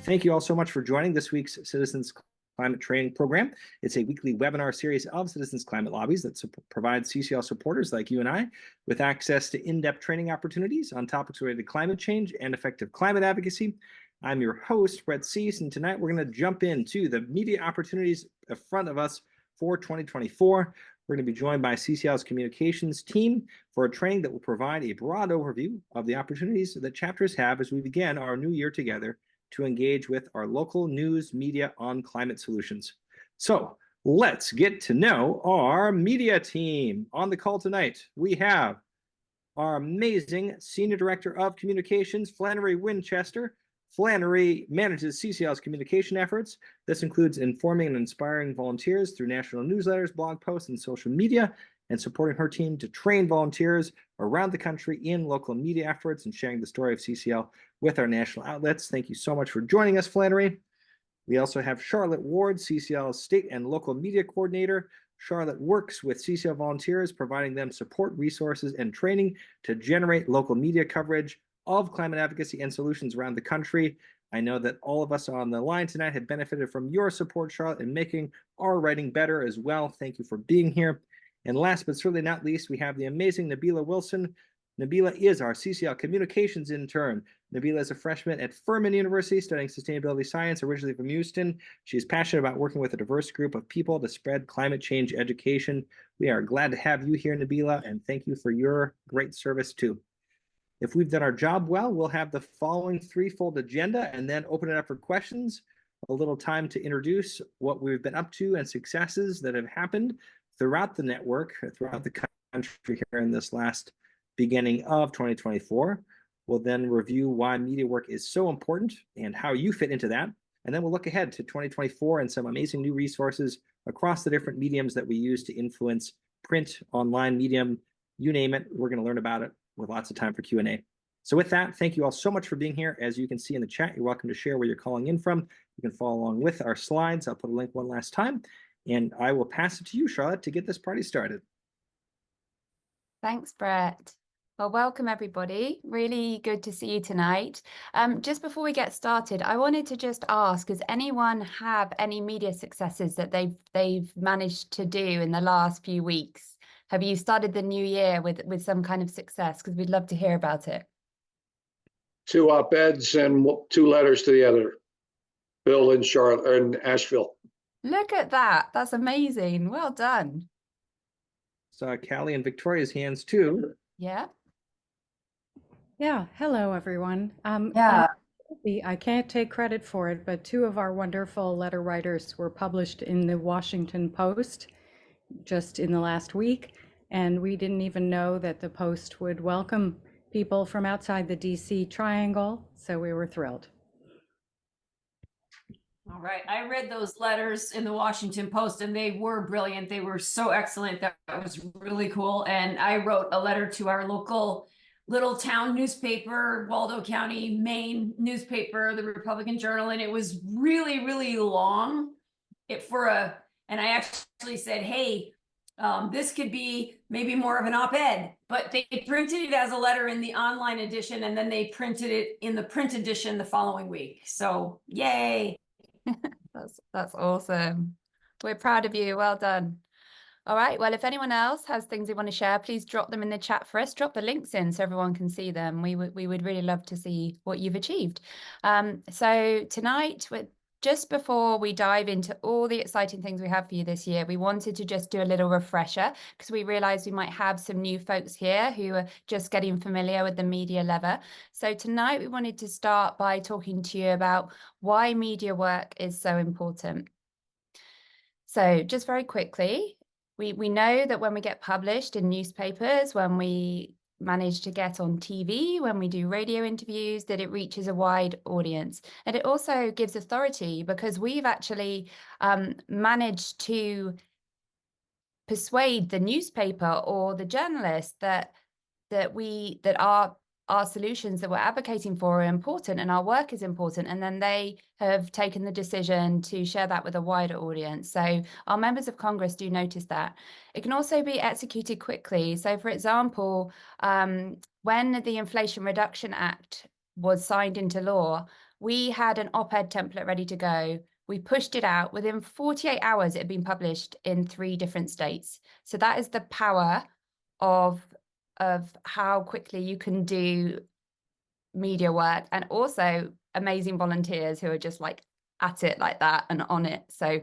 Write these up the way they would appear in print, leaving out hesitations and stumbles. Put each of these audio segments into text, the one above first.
Thank you all so much for joining this week's Citizens Climate Training Program. It's a weekly webinar series of Citizens Climate Lobbies that provides CCL supporters like you and I with access to in-depth training opportunities on topics related to climate change and effective climate advocacy. I'm your host, Brett Cease, and tonight we're going to jump into the media opportunities in front of us for 2024. We're going to be joined by CCL's communications team for a training that will provide a broad overview of the opportunities that chapters have as we begin our new year together to engage with our local news media on climate solutions. So let's get to know our media team. On the call tonight, we have our amazing Senior Director of Communications, Flannery Winchester. Flannery manages CCL's communication efforts. This includes informing and inspiring volunteers through national newsletters, blog posts, and social media, and supporting her team to train volunteers around the country in local media efforts and sharing the story of CCL with our national outlets. Thank you so much for joining us, Flannery. We also have Charlotte Ward, CCL's State and Local Media Coordinator. Charlotte works with CCL volunteers, providing them support, resources, and training to generate local media coverage of climate advocacy and solutions around the country. I know that all of us on the line tonight have benefited from your support, Charlotte, in making our writing better as well. Thank you for being here. And last but certainly not least, we have the amazing Nabila Wilson. Nabila is our CCL communications intern. Nabila is a freshman at Furman University studying sustainability science, originally from Houston. She is passionate about working with a diverse group of people to spread climate change education. We are glad to have you here, Nabila, and thank you for your great service too. If we've done our job well, we'll have the following threefold agenda and then open it up for questions, a little time to introduce what we've been up to and successes that have happened throughout the network, throughout the country here in this last beginning of 2024. We'll then review why media work is so important and how you fit into that. And then we'll look ahead to 2024 and some amazing new resources across the different mediums that we use to influence print, online, medium, you name it. We're going to learn about it with lots of time for Q&A. So with that, thank you all so much for being here. As you can see in the chat, you're welcome to share where you're calling in from. You can follow along with our slides. I'll put a link one last time, and I will pass it to you, Charlotte, to get this party started. Thanks, Brett. Well, welcome everybody. Really good to see you tonight. Just before we get started, I wanted to just ask, does anyone have any media successes that they've managed to do in the last few weeks? Have you started the new year with some kind of success? Because we'd love to hear about it. 2 op-eds and 2 letters to the editor, Bill in Charlotte and Asheville. Look at that. That's amazing. Well done. Saw Callie and Victoria's hands too. Yeah. Yeah. Hello, everyone. I can't take credit for it, but 2 of our wonderful letter writers were published in the Washington Post just in the last week, and we didn't even know that the Post would welcome people from outside the DC triangle, so we were thrilled. All right, I read those letters in the Washington Post and they were brilliant. They were so excellent. That was really cool. And I wrote a letter to our local little town newspaper, Waldo County, Maine newspaper, the Republican Journal, and it was really, really long. And I actually said, hey, this could be maybe more of an op-ed, but they printed it as a letter in the online edition, and then they printed it in the print edition the following week. So yay. That's awesome. We're proud of you. Well done. All right. Well, if anyone else has things they want to share, please drop them in the chat for us. Drop the links in so everyone can see them. We would really love to see what you've achieved. So tonight, just before we dive into all the exciting things we have for you this year, we wanted to just do a little refresher because we realized we might have some new folks here who are just getting familiar with the media lever. So tonight we wanted to start by talking to you about why media work is so important. So just very quickly, we know that when we get published in newspapers, when we manage to get on TV, when we do radio interviews, that it reaches a wide audience. And it also gives authority because we've actually managed to persuade the newspaper or the journalist that our solutions that we're advocating for are important and our work is important, and then they have taken the decision to share that with a wider audience. So our members of Congress do notice that. It can also be executed quickly. So for example, when the Inflation Reduction Act was signed into law, we had an op-ed template ready to go. We pushed it out. Within 48 hours, it had been published in 3 different states. So that is the power of how quickly you can do media work, and also amazing volunteers who are just like at it like that and on it. So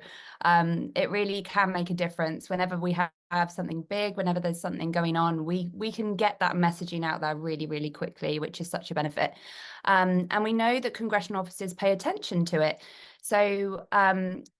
it really can make a difference whenever we have something big, whenever there's something going on, we can get that messaging out there really, really quickly, which is such a benefit. And we know that congressional officers pay attention to it. So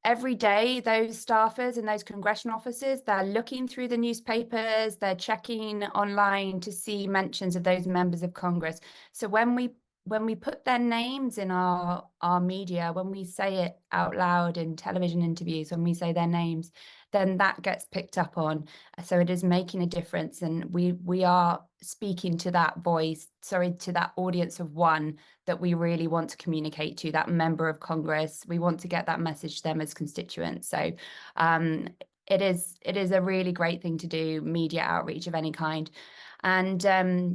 every day, those staffers and those congressional officers, they're looking through the newspapers, they're checking online to see mentions of those members of Congress. So when we put their names in our media, when we say it out loud in television interviews, when we say their names, then that gets picked up on. So it is making a difference, and we are speaking to that voice, to that audience of one that we really want to communicate to, that member of Congress. We want to get that message to them as constituents. So it is a really great thing to do, media outreach of any kind. And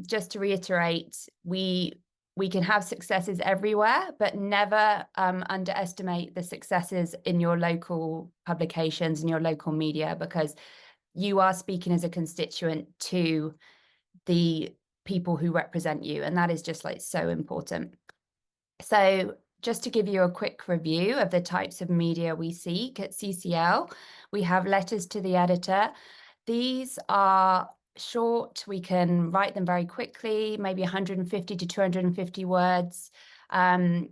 just to reiterate, we can have successes everywhere, but never underestimate the successes in your local publications and your local media, because you are speaking as a constituent to the people who represent you. And that is just like so important. So just to give you a quick review of the types of media we seek at CCL, we have letters to the editor. These are short, we can write them very quickly, maybe 150 to 250 words. And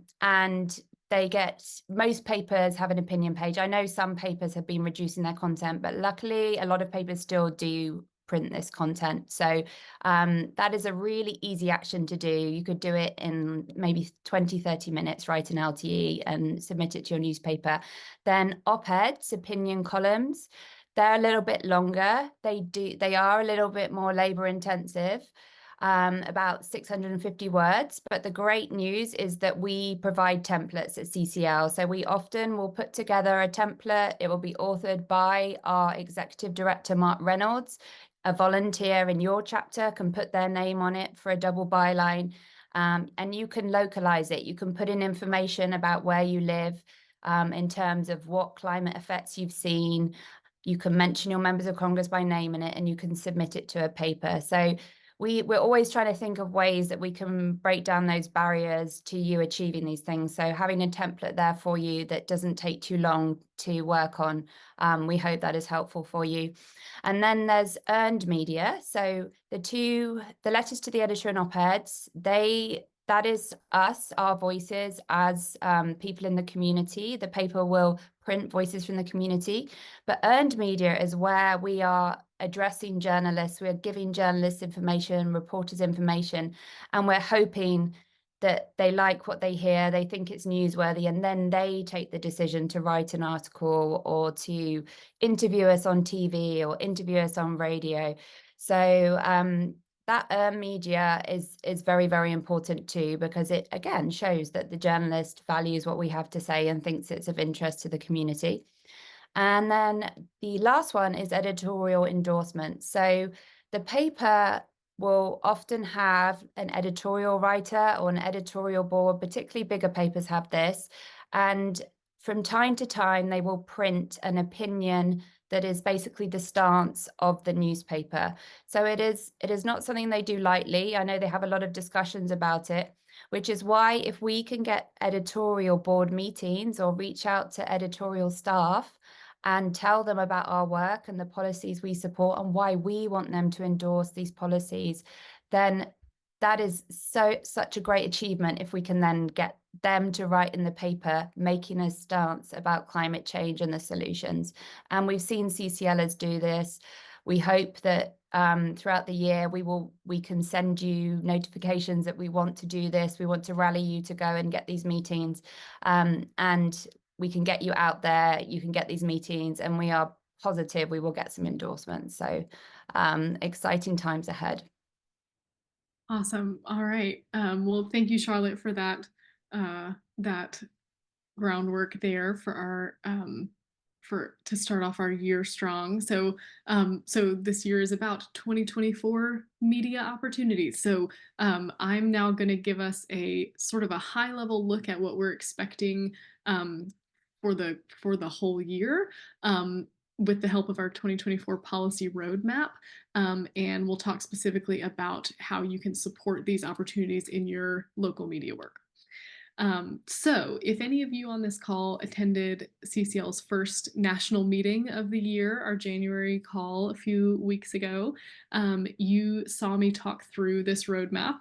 most papers have an opinion page. I know some papers have been reducing their content, but luckily a lot of papers still do print this content. So that is a really easy action to do. You could do it in maybe 20, 30 minutes, write an LTE and submit it to your newspaper. Then op-eds, opinion columns, they're a little bit longer. They are a little bit more labor intensive, about 650 words. But the great news is that we provide templates at CCL. So we often will put together a template. It will be authored by our executive director, Mark Reynolds. A volunteer in your chapter can put their name on it for a double byline. And you can localize it. You can put in information about where you live in terms of what climate effects you've seen. You can mention your members of Congress by name in it, and you can submit it to a paper. So we're always trying to think of ways that we can break down those barriers to you achieving these things. So having a template there for you that doesn't take too long to work on, we hope that is helpful for you. And then there's earned media. So the letters to the editor and op-eds, that is us, our voices as people in the community. The paper will print voices from the community, but earned media is where we are addressing journalists, we're giving journalists information, reporters information, and we're hoping that they like what they hear, they think it's newsworthy, and then they take the decision to write an article or to interview us on TV or interview us on radio. So that earned media is very, very important too, because it again shows that the journalist values what we have to say and thinks it's of interest to the community. And then the last one is editorial endorsement. So the paper will often have an editorial writer or an editorial board, particularly bigger papers have this. And from time to time, they will print an opinion that is basically the stance of the newspaper. So it is not something they do lightly. I know they have a lot of discussions about it, which is why if we can get editorial board meetings or reach out to editorial staff and tell them about our work and the policies we support and why we want them to endorse these policies, then that is such a great achievement if we can then get them to write in the paper, making a stance about climate change and the solutions. And we've seen CCLers do this. We hope that throughout the year, we can send you notifications that we want to do this. We want to rally you to go and get these meetings. And we can get you out there, you can get these meetings, and we are positive we will get some endorsements. So exciting times ahead. Awesome. All right. Well, thank you, Charlotte, for that groundwork there for to start off our year strong. So this year is about 2024 media opportunities. So I'm now going to give us a sort of a high level look at what we're expecting for the whole year. With the help of our 2024 policy roadmap. And we'll talk specifically about how you can support these opportunities in your local media work. So if any of you on this call attended CCL's first national meeting of the year, our January call a few weeks ago, you saw me talk through this roadmap.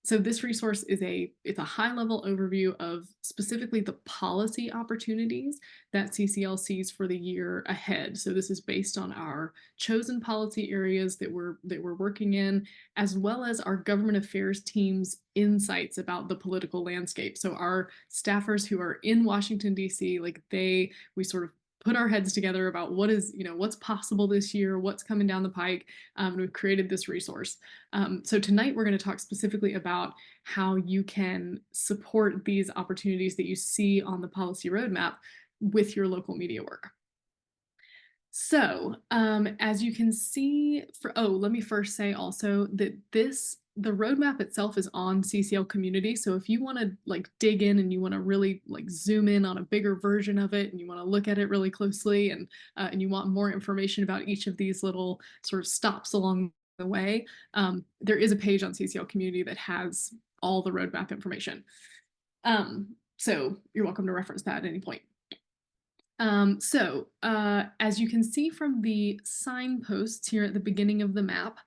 So this resource is it's a high-level overview of specifically the policy opportunities that CCL sees for the year ahead. So this is based on our chosen policy areas that we're working in, as well as our government affairs team's insights about the political landscape. So our staffers who are in Washington, D.C., we sort of put our heads together about what's possible this year, what's coming down the pike, and we've created this resource. So tonight we're going to talk specifically about how you can support these opportunities that you see on the policy roadmap with your local media work. So as you can see, let me first say also that the roadmap itself is on CCL Community. So if you want to dig in and you want to really zoom in on a bigger version of it and you want to look at it really closely and you want more information about each of these little sort of stops along the way, there is a page on CCL Community that has all the roadmap information. So you're welcome to reference that at any point. As you can see from the signposts here at the beginning of the map,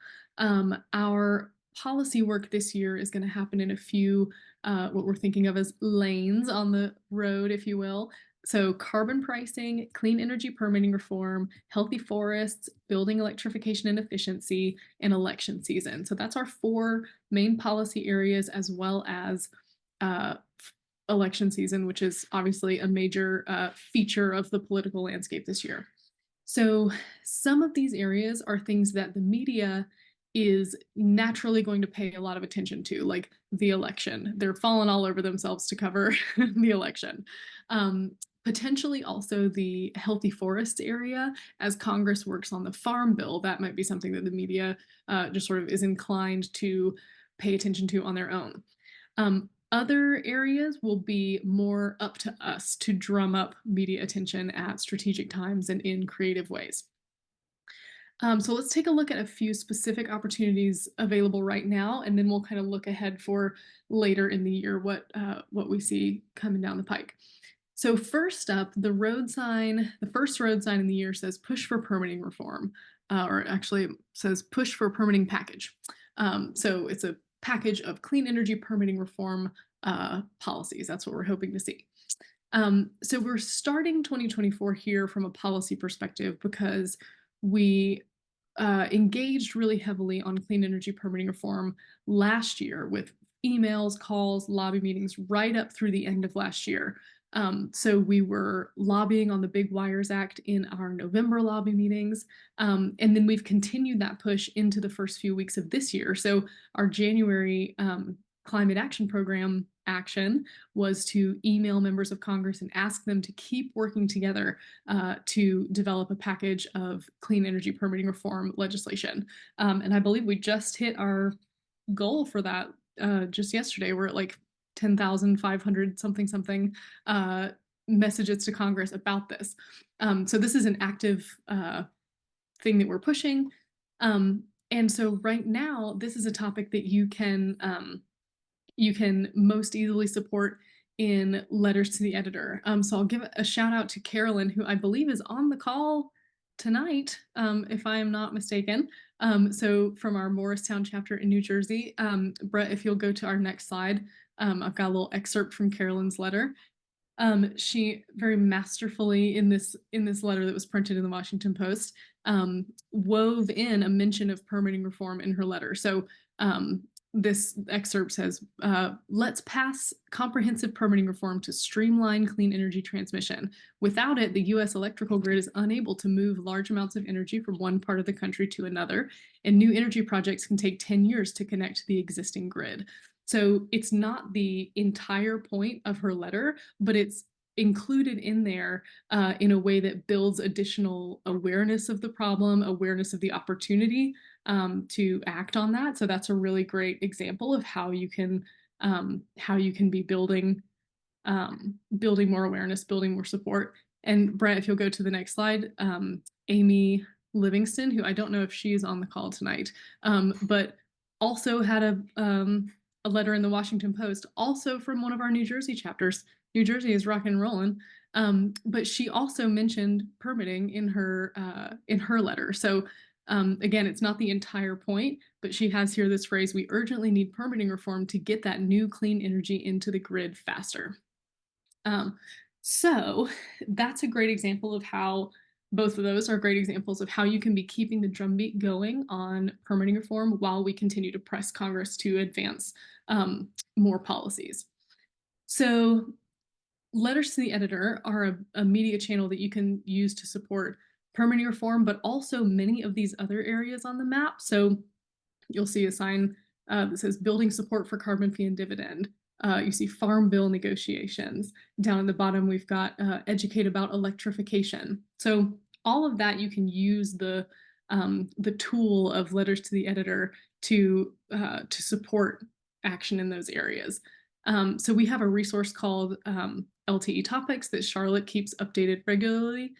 our policy work this year is going to happen in a few, what we're thinking of as lanes on the road, if you will. So carbon pricing, clean energy permitting reform, healthy forests, building electrification and efficiency, and election season. So that's our 4 main policy areas, as well as election season, which is obviously a major feature of the political landscape this year. So some of these areas are things that the media is naturally going to pay a lot of attention to, like the election. They're falling all over themselves to cover the election. Potentially also the healthy forests area, as Congress works on the farm bill. That might be something that the media just sort of is inclined to pay attention to on their own. Other areas will be more up to us to drum up media attention at strategic times and in creative ways. So let's take a look at a few specific opportunities available right now, and then we'll kind of look ahead for later in the year what we see coming down the pike. So first up, the first road sign in the year says push for permitting reform, or actually it says push for permitting package. So it's a package of clean energy permitting reform policies. That's what we're hoping to see. So we're starting 2024 here from a policy perspective because we engaged really heavily on clean energy permitting reform last year with emails, calls, lobby meetings right up through the end of last year. So we were lobbying on the Big Wires Act in our November lobby meetings, and then we've continued that push into the first few weeks of this year. So our January climate action program action was to email members of Congress and ask them to keep working together to develop a package of clean energy permitting reform legislation. And I believe we just hit our goal for that just yesterday. We're at 10,500 something messages to Congress about this. So this is an active thing that we're pushing. And so right now, this is a topic that you can most easily support in letters to the editor. So I'll give a shout out to Carolyn, who I believe is on the call tonight, if I am not mistaken. So from our Morristown chapter in New Jersey, Brett, if you'll go to our next slide, I've got a little excerpt from Carolyn's letter. She very masterfully in this letter that was printed in the Washington Post wove in a mention of permitting reform in her letter. So this excerpt says, let's pass comprehensive permitting reform to streamline clean energy transmission. Without it, the U.S. electrical grid is unable to move large amounts of energy from one part of the country to another, and new energy projects can take 10 years to connect the existing grid. So it's not the entire point of her letter, but it's included in there in a way that builds additional awareness of the problem, awareness of the opportunity to act on that. So that's a really great example of how you can be building more awareness, building more support. And Brett, if you'll go to the next slide, Amy Livingston, who I don't know if she's on the call tonight, but also had a letter in the Washington Post, also from one of our New Jersey chapters. New Jersey is rockin' and rollin', but she also mentioned permitting in her letter. So again, it's not the entire point, but she has here this phrase: "We urgently need permitting reform to get that new clean energy into the grid faster." So that's a great example of how both of those are great examples of how you can be keeping the drumbeat going on permitting reform while we continue to press Congress to advance more policies. So letters to the editor are a media channel that you can use to support permitting reform, but also many of these other areas on the map. So you'll see a sign that says building support for carbon fee and dividend. You see farm bill negotiations. Down at the bottom, we've got educate about electrification. So all of that, you can use the tool of letters to the editor to support action in those areas. So we have a resource called LTE Topics that Charlotte keeps updated regularly.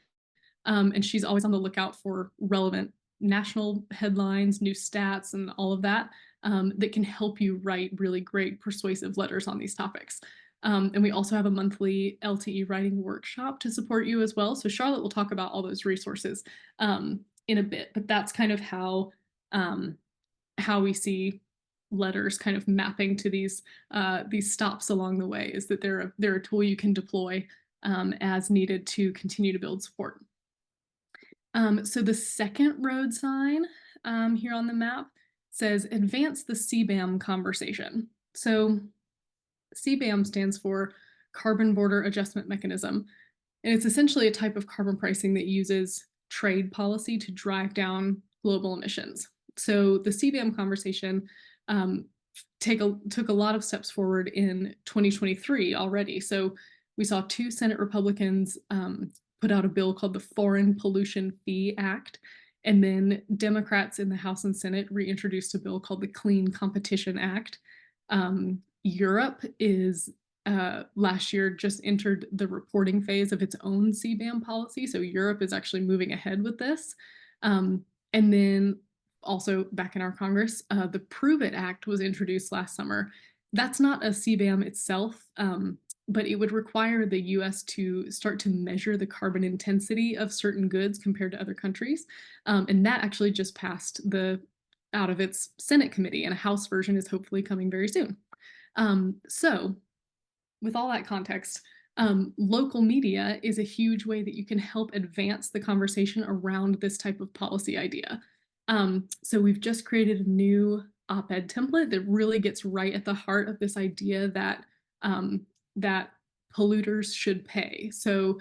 And she's always on the lookout for relevant national headlines, new stats, and all of that that can help you write really great persuasive letters on these topics. And we also have a monthly LTE writing workshop to support you as well. So Charlotte will talk about all those resources in a bit, but that's kind of how we see letters kind of mapping to these stops along the way, is that they're a tool you can deploy as needed to continue to build support. So the second road sign here on the map says advance the CBAM conversation. So CBAM stands for Carbon Border Adjustment Mechanism. And it's essentially a type of carbon pricing that uses trade policy to drive down global emissions. So the CBAM conversation took a lot of steps forward in 2023 already. So we saw 2 Senate Republicans put out a bill called the Foreign Pollution Fee Act. And then Democrats in the House and Senate reintroduced a bill called the Clean Competition Act. Europe is last year just entered the reporting phase of its own CBAM policy. So Europe is actually moving ahead with this. And then also back in our Congress, the Prove It Act was introduced last summer. That's not a CBAM itself, but it would require the US to start to measure the carbon intensity of certain goods compared to other countries. And that actually just passed out of its Senate committee, and a House version is hopefully coming very soon. So with all that context, local media is a huge way that you can help advance the conversation around this type of policy idea. So we've just created a new op-ed template that really gets right at the heart of this idea that that polluters should pay. So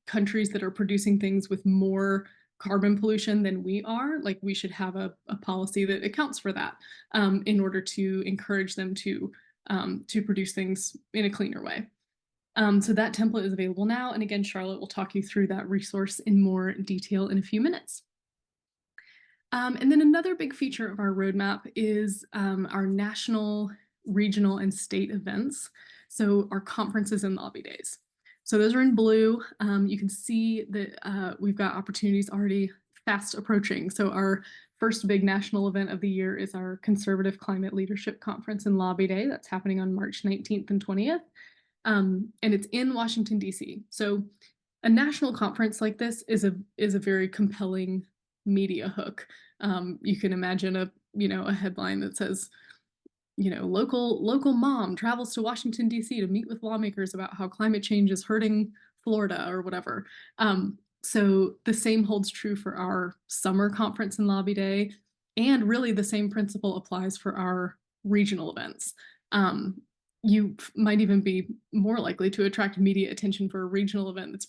countries that are producing things with more carbon pollution than we are, like, we should have a policy that accounts for that in order to encourage them to produce things in a cleaner way. So that template is available now. And again, Charlotte will talk you through that resource in more detail in a few minutes. And then another big feature of our roadmap is our national, regional, and state events. So our conferences and lobby days. So those are in blue. You can see that we've got opportunities already fast approaching. So our first big national event of the year is our Conservative Climate Leadership Conference and Lobby Day. That's happening on March 19th and 20th. And it's in Washington, D.C. So a national conference like this is a very compelling media hook. You can imagine a headline that says, local mom travels to Washington, D.C. to meet with lawmakers about how climate change is hurting Florida or whatever. So the same holds true for our summer conference and lobby day, and really the same principle applies for our regional events. You might even be more likely to attract media attention for a regional event that's,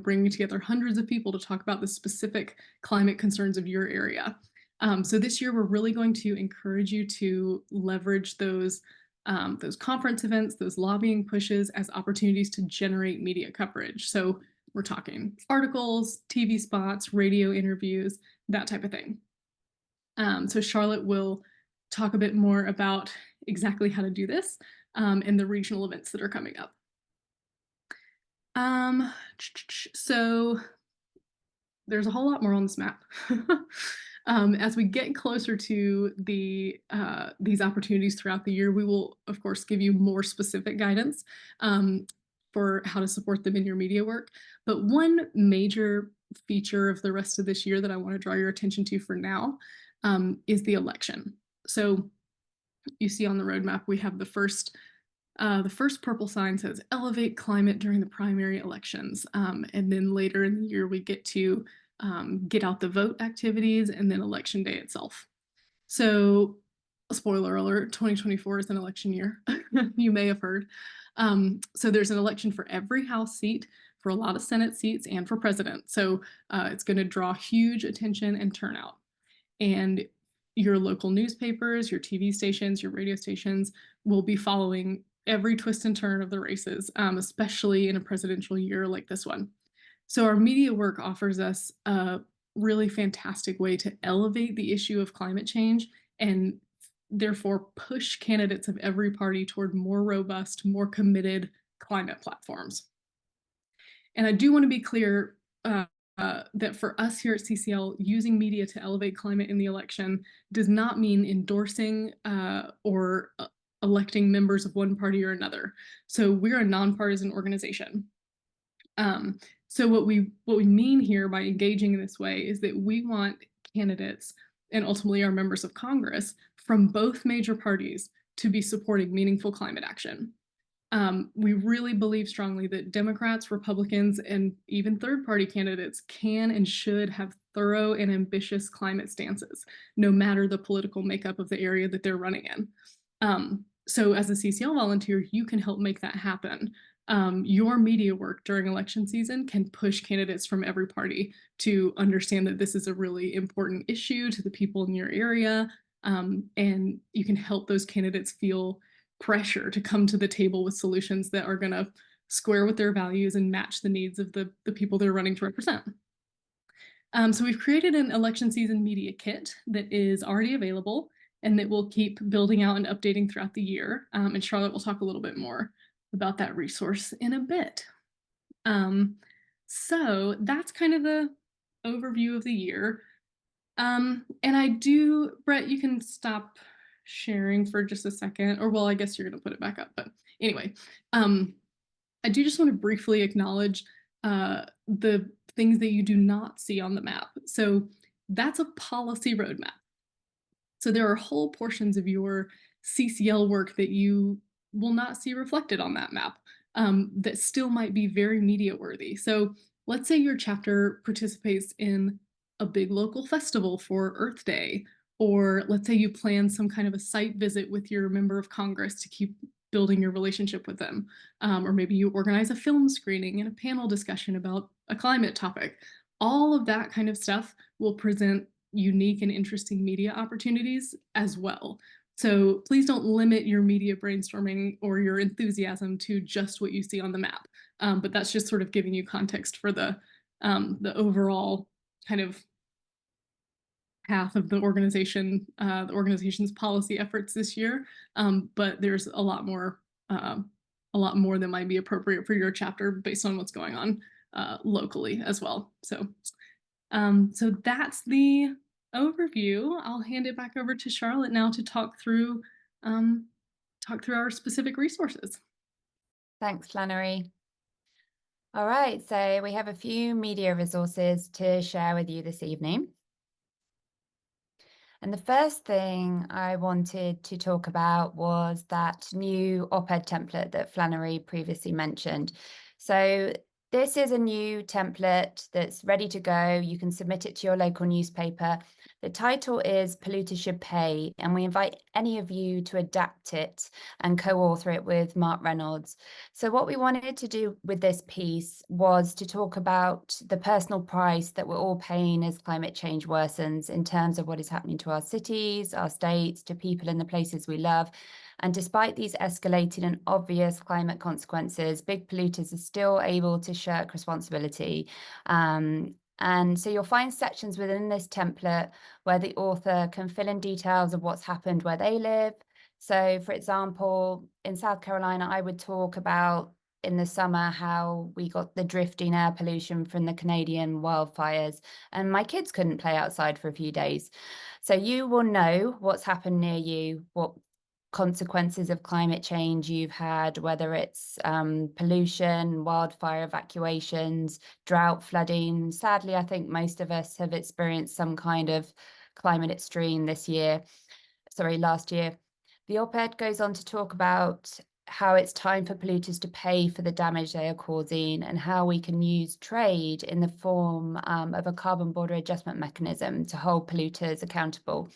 bringing together hundreds of people to talk about the specific climate concerns of your area. So this year, we're really going to encourage you to leverage those those conference events, those lobbying pushes as opportunities to generate media coverage. So we're talking articles, TV spots, radio interviews, that type of thing. So Charlotte will talk a bit more about exactly how to do this and the regional events that are coming up. So there's a whole lot more on this map. As we get closer to these opportunities throughout the year, we will, of course, give you more specific guidance for how to support them in your media work. But one major feature of the rest of this year that I want to draw your attention to for now is the election. So you see on the roadmap, we have the first purple sign says elevate climate during the primary elections. And then later in the year, we get to get out the vote activities and then election day itself. So spoiler alert, 2024 is an election year. You may have heard. So there's an election for every House seat, for a lot of Senate seats, and for president. So it's going to draw huge attention and turnout. And your local newspapers, your TV stations, your radio stations will be following every twist and turn of the races, especially in a presidential year like this one. So our media work offers us a really fantastic way to elevate the issue of climate change and therefore push candidates of every party toward more robust, more committed climate platforms. And I do want to be clear that for us here at CCL, using media to elevate climate in the election does not mean endorsing or electing members of one party or another. So we're a nonpartisan organization. So what we mean here by engaging in this way is that we want candidates and ultimately our members of Congress from both major parties to be supporting meaningful climate action. We really believe strongly that Democrats, Republicans, and even third-party candidates can and should have thorough and ambitious climate stances, no matter the political makeup of the area that they're running in. So as a CCL volunteer, you can help make that happen. Your media work during election season can push candidates from every party to understand that this is a really important issue to the people in your area, and you can help those candidates feel pressure to come to the table with solutions that are going to square with their values and match the needs of the people they're running to represent. So we've created an election season media kit that is already available and that we'll keep building out and updating throughout the year. And Charlotte will talk a little bit more about that resource in a bit. So that's kind of the overview of the year. And I do, Brett, you can stop sharing for just a second, or well, I guess you're going to put it back up. But anyway, I do just want to briefly acknowledge the things that you do not see on the map. So that's a policy roadmap. So there are whole portions of your CCL work that you will not see reflected on that map that still might be very media worthy. So let's say your chapter participates in a big local festival for Earth Day, or let's say you plan some kind of a site visit with your member of Congress to keep building your relationship with them. Or maybe you organize a film screening and a panel discussion about a climate topic. All of that kind of stuff will present unique and interesting media opportunities as well. So please don't limit your media brainstorming or your enthusiasm to just what you see on the map. But that's just sort of giving you context for the overall kind of path of the organization's policy efforts this year. But there's a lot more that might be appropriate for your chapter based on what's going on locally as well. So that's the overview. I'll hand it back over to Charlotte now to talk through our specific resources. Thanks, Flannery. All right, so we have a few media resources to share with you this evening. And the first thing I wanted to talk about was that new op-ed template that Flannery previously mentioned. So this is a new template that's ready to go. You can submit it to your local newspaper. The title is Polluters Should Pay, and we invite any of you to adapt it and co-author it with Mark Reynolds. So what we wanted to do with this piece was to talk about the personal price that we're all paying as climate change worsens in terms of what is happening to our cities, our states, to people in the places we love. And despite these escalating and obvious climate consequences, big polluters are still able to shirk responsibility. And so you'll find sections within this template where the author can fill in details of what's happened where they live. So, for example, in South Carolina, I would talk about in the summer how we got the drifting air pollution from the Canadian wildfires, and my kids couldn't play outside for a few days. So you will know what's happened near you, what consequences of climate change you've had, whether it's pollution, wildfire evacuations, drought, flooding. Sadly, I think most of us have experienced some kind of climate extreme last year. The op-ed goes on to talk about how it's time for polluters to pay for the damage they are causing, and how we can use trade in the form of a carbon border adjustment mechanism to hold polluters accountable.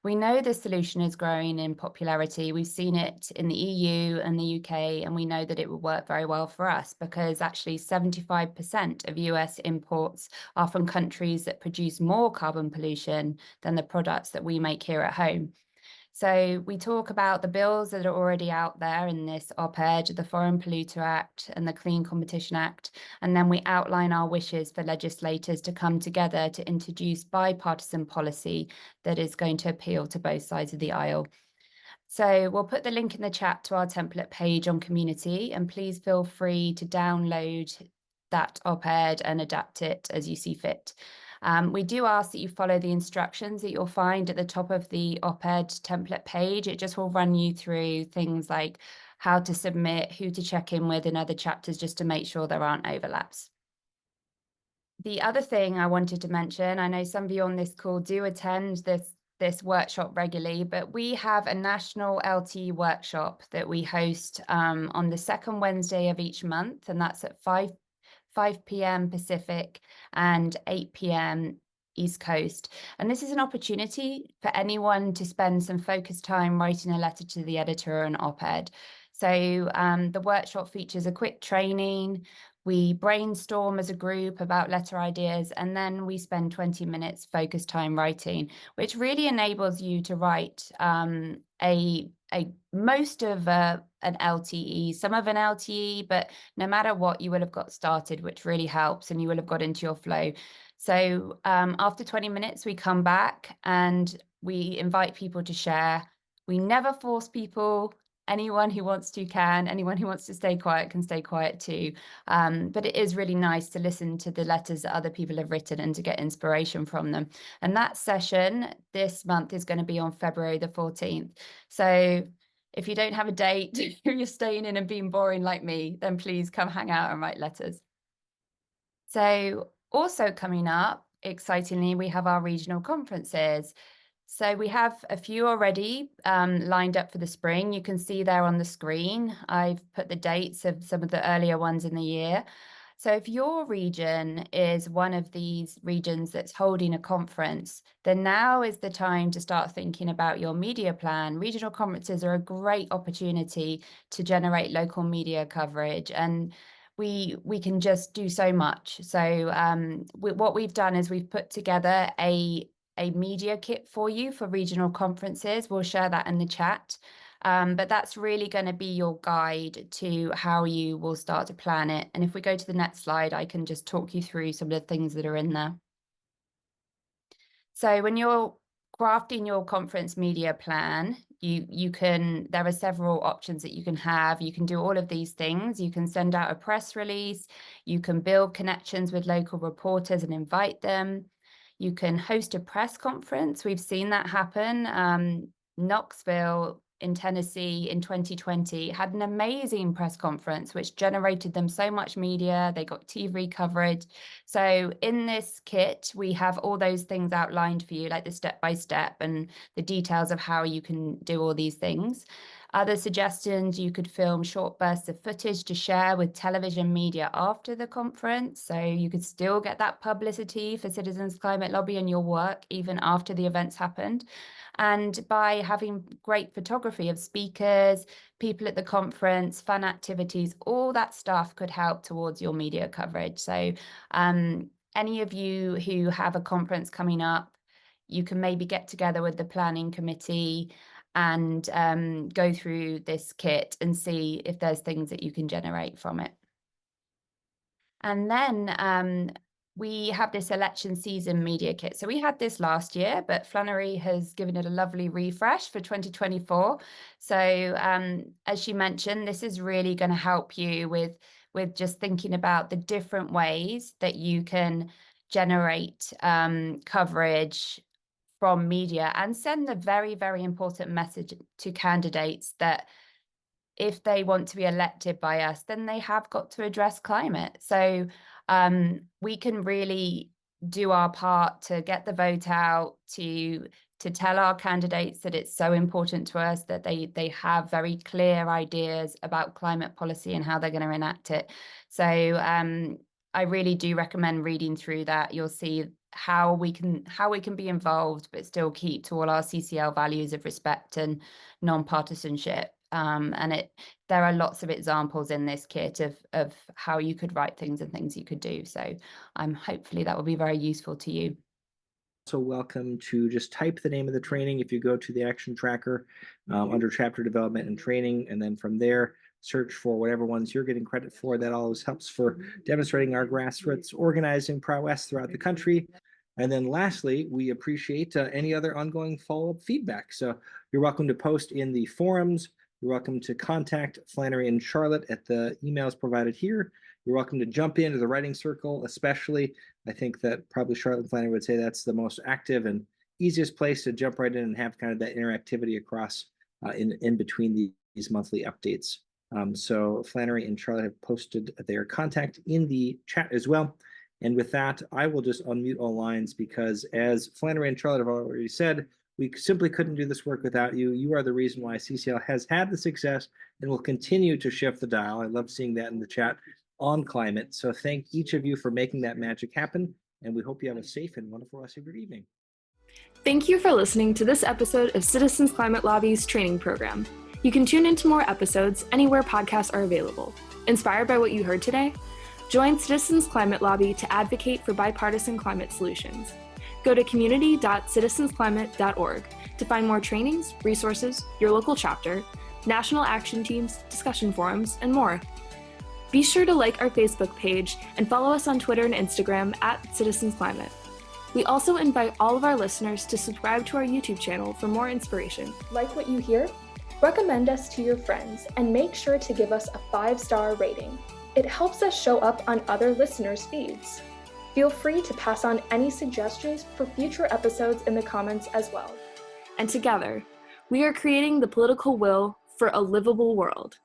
We know this solution is growing in popularity. We've seen it in the EU and the UK, and we know that it will work very well for us because actually 75% of US imports are from countries that produce more carbon pollution than the products that we make here at home. So we talk about the bills that are already out there in this op-ed, the Foreign Polluter Act and the Clean Competition Act, and then we outline our wishes for legislators to come together to introduce bipartisan policy that is going to appeal to both sides of the aisle. So we'll put the link in the chat to our template page on community, and please feel free to download that op-ed and adapt it as you see fit. We do ask that you follow the instructions that you'll find at the top of the op-ed template page. It just will run you through things like how to submit, who to check in with in other chapters, just to make sure there aren't overlaps. The other thing I wanted to mention, I know some of you on this call do attend this workshop regularly, but we have a national LTE workshop that we host on the second Wednesday of each month, and that's at 5 p.m. Pacific and 8 p.m. East Coast. And this is an opportunity for anyone to spend some focused time writing a letter to the editor or an op-ed. So the workshop features a quick training. We brainstorm as a group about letter ideas, and then we spend 20 minutes focused time writing, which really enables you to write most of an LTE, some of an LTE, but no matter what, you will have got started, which really helps, and you will have got into your flow. So after 20 minutes, we come back and we invite people to share. We never force people. Anyone who wants to can. Anyone who wants to stay quiet can stay quiet too. But it is really nice to listen to the letters that other people have written and to get inspiration from them. And that session this month is going to be on February the 14th. So if you don't have a date, if you're staying in and being boring like me, then please come hang out and write letters. So also coming up, excitingly, we have our regional conferences. So we have a few already lined up for the spring. You can see there on the screen. I've put the dates of some of the earlier ones in the year. So if your region is one of these regions that's holding a conference, then now is the time to start thinking about your media plan. Regional conferences are a great opportunity to generate local media coverage, and we can just do so much. So what we've done is we've put together a media kit for you for regional conferences. We'll share that in the chat. But that's really going to be your guide to how you will start to plan it. And if we go to the next slide, I can just talk you through some of the things that are in there. So when you're crafting your conference media plan, there are several options that you can have. You can do all of these things. You can send out a press release. You can build connections with local reporters and invite them. You can host a press conference. We've seen that happen. Knoxville in Tennessee in 2020 had an amazing press conference, which generated them so much media. They got TV coverage. So in this kit, we have all those things outlined for you, like the step-by-step and the details of how you can do all these things. Other suggestions, you could film short bursts of footage to share with television media after the conference. So you could still get that publicity for Citizens Climate Lobby and your work even after the events happened. And by having great photography of speakers, people at the conference, fun activities, all that stuff could help towards your media coverage. So any of you who have a conference coming up, you can maybe get together with the planning committee and go through this kit and see if there's things that you can generate from it. And then we have this election season media kit. So we had this last year, but Flannery has given it a lovely refresh for 2024. So as she mentioned, this is really going to help you with just thinking about the different ways that you can generate coverage from media and send the very, very important message to candidates that if they want to be elected by us, then they have got to address climate. So we can really do our part to get the vote out, to tell our candidates that it's so important to us that they have very clear ideas about climate policy and how they're going to enact it. So I really do recommend reading through that. You'll see how we can be involved, but still keep to all our CCL values of respect and non-partisanship. And there are lots of examples in this kit of how you could write things and things you could do. So hopefully that will be very useful to you. Also welcome to just type the name of the training if you go to the action tracker under chapter development and training, and then from there search for whatever ones you're getting credit for. That always helps for demonstrating our grassroots organizing prowess throughout the country. And then lastly, we appreciate any other ongoing follow-up feedback. So you're welcome to post in the forums. You're welcome to contact Flannery and Charlotte at the emails provided here. You're welcome to jump into the writing circle, especially. I think that probably Charlotte and Flannery would say that's the most active and easiest place to jump right in and have kind of that interactivity across in between these monthly updates. So Flannery and Charlotte have posted their contact in the chat as well. And with that, I will just unmute all lines because as Flannery and Charlotte have already said, we simply couldn't do this work without you. You are the reason why CCL has had the success and will continue to shift the dial. I love seeing that in the chat on climate. So thank each of you for making that magic happen. And we hope you have a safe and wonderful rest of your evening. Thank you for listening to this episode of Citizens Climate Lobby's training program. You can tune into more episodes anywhere podcasts are available. Inspired by what you heard today? Join Citizens Climate Lobby to advocate for bipartisan climate solutions. Go to community.citizensclimate.org to find more trainings, resources, your local chapter, national action teams, discussion forums, and more. Be sure to like our Facebook page and follow us on Twitter and Instagram @CitizensClimate. We also invite all of our listeners to subscribe to our YouTube channel for more inspiration. Like what you hear? Recommend us to your friends and make sure to give us a 5-star rating. It helps us show up on other listeners' feeds. Feel free to pass on any suggestions for future episodes in the comments as well. And together, we are creating the political will for a livable world.